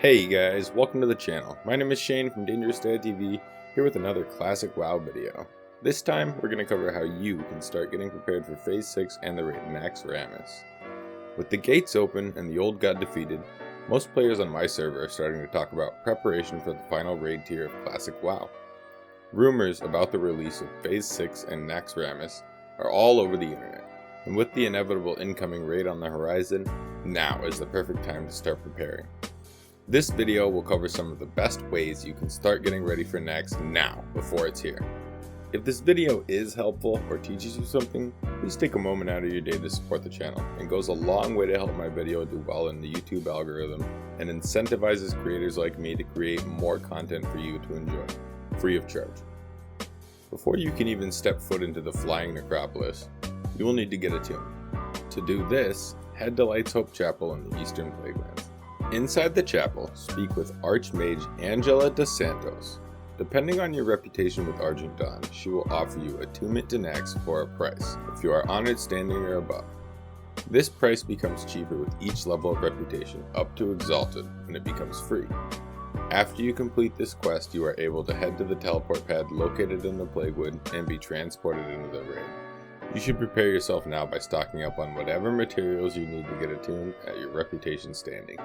Hey guys, welcome to the channel. My name is Shane from Dangerous Dad TV, here with another classic WoW video. This time, we're going to cover how you can start getting prepared for Phase 6 and the raid Naxxramas. With the gates open and the old god defeated, most players on my server are starting to talk about preparation for the final raid tier of classic WoW. Rumors about the release of Phase 6 and Naxxramas are all over the internet, and with the inevitable incoming raid on the horizon, now is the perfect time to start preparing. This video will cover some of the best ways you can start getting ready for Naxx now before it's here. If this video is helpful or teaches you something, please take a moment out of your day to support the channel. It goes a long way to help my video do well in the YouTube algorithm and incentivizes creators like me to create more content for you to enjoy, free of charge. Before you can even step foot into the flying necropolis, you will need to get attuned. To do this, head to Light's Hope Chapel in the Eastern Plaguelands. Inside the chapel, speak with Archmage Angela dos Santos. Depending on your reputation with Argent, she will offer you Attunement to Naxx for a price, if you are honored standing or above. This price becomes cheaper with each level of reputation, up to Exalted, and it becomes free. After you complete this quest, you are able to head to the teleport pad located in the Plaguewood and be transported into the raid. You should prepare yourself now by stocking up on whatever materials you need to get attuned at your reputation standing,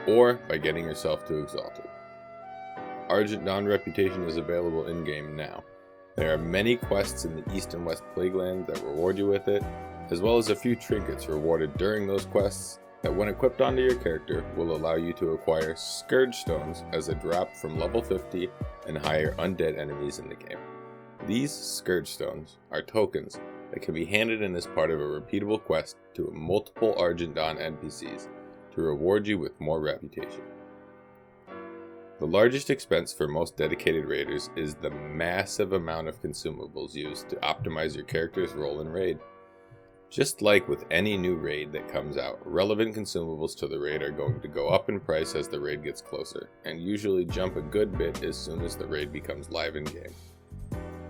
or by getting yourself to Exalted. Argent reputation is available in-game now. There are many quests in the East and West Plaguelands that reward you with it, as well as a few trinkets rewarded during those quests that when equipped onto your character will allow you to acquire Scourge Stones as a drop from level 50 and higher undead enemies in the game. These Scourge Stones are tokens that can be handed in as part of a repeatable quest to multiple Argent NPCs to reward you with more reputation. The largest expense for most dedicated raiders is the massive amount of consumables used to optimize your character's role in raid. Just like with any new raid that comes out, relevant consumables to the raid are going to go up in price as the raid gets closer, and usually jump a good bit as soon as the raid becomes live in game.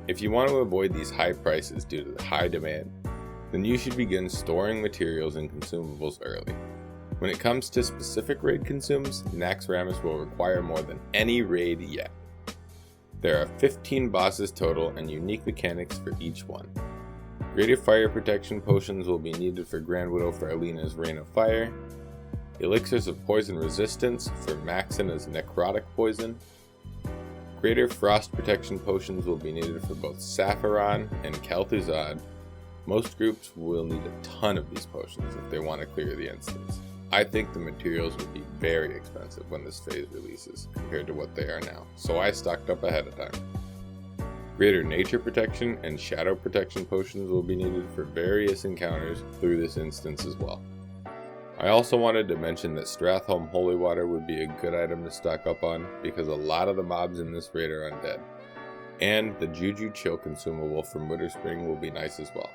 If you want to avoid these high prices due to the high demand, then you should begin storing materials and consumables early. When it comes to specific raid consumes, Naxxramas will require more than any raid yet. There are 15 bosses total and unique mechanics for each one. Greater fire protection potions will be needed for Grand Widow Farlena's Rain of Fire, elixirs of poison resistance for Maxina's Necrotic Poison, greater frost protection potions will be needed for both Sapphiron and Kel'Thuzad. Most groups will need a ton of these potions if they want to clear the instance. I think the materials will be very expensive when this phase releases compared to what they are now, so I stocked up ahead of time. Greater nature protection and shadow protection potions will be needed for various encounters through this instance as well. I also wanted to mention that Stratholme Holy Water would be a good item to stock up on because a lot of the mobs in this raid are undead. And the Juju Chill consumable from Winterspring will be nice as well.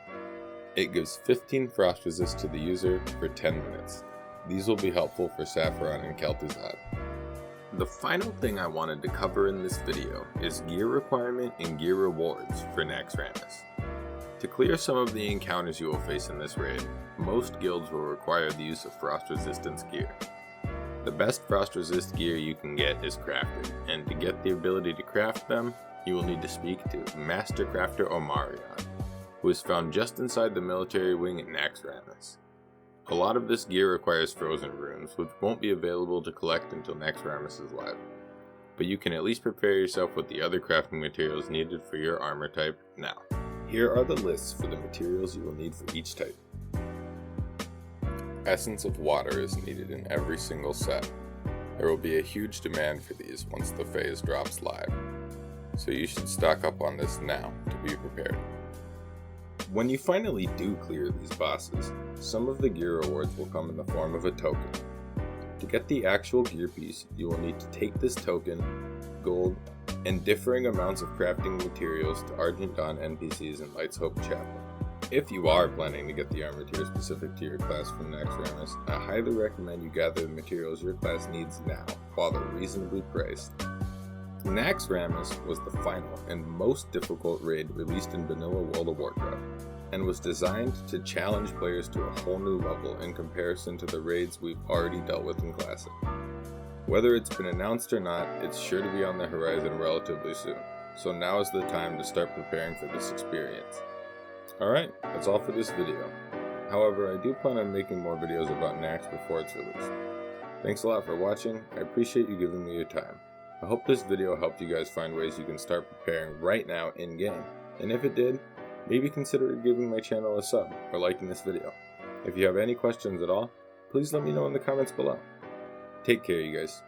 It gives 15 frost resist to the user for 10 minutes. These will be helpful for Sapphiron and Kel'Thuzad. The final thing I wanted to cover in this video is gear requirement and gear rewards for Naxxramas. To clear some of the encounters you will face in this raid, most guilds will require the use of frost resistance gear. The best frost resist gear you can get is crafted, and to get the ability to craft them, you will need to speak to Master Crafter Omarion, who is found just inside the military wing at Naxxramas. A lot of this gear requires frozen runes, which won't be available to collect until Naxxramas is live, but you can at least prepare yourself with the other crafting materials needed for your armor type now. Here are the lists for the materials you will need for each type. Essence of Water is needed in every single set. There will be a huge demand for these once the phase drops live, so you should stock up on this now to be prepared. When you finally do clear these bosses, some of the gear rewards will come in the form of a token. To get the actual gear piece, you will need to take this token, gold, and differing amounts of crafting materials to Argent NPCs in Light's Hope Chapel. If you are planning to get the armor tier specific to your class from Naxxramas, I highly recommend you gather the materials your class needs now, while they're reasonably priced. Naxxramas was the final and most difficult raid released in vanilla World of Warcraft, and was designed to challenge players to a whole new level in comparison to the raids we've already dealt with in Classic. Whether it's been announced or not, it's sure to be on the horizon relatively soon, so now is the time to start preparing for this experience. Alright, that's all for this video. However, I do plan on making more videos about Naxx before it's released. Thanks a lot for watching. I appreciate you giving me your time. I hope this video helped you guys find ways you can start preparing right now in-game. And if it did, maybe consider giving my channel a sub or liking this video. If you have any questions at all, please let me know in the comments below. Take care, you guys.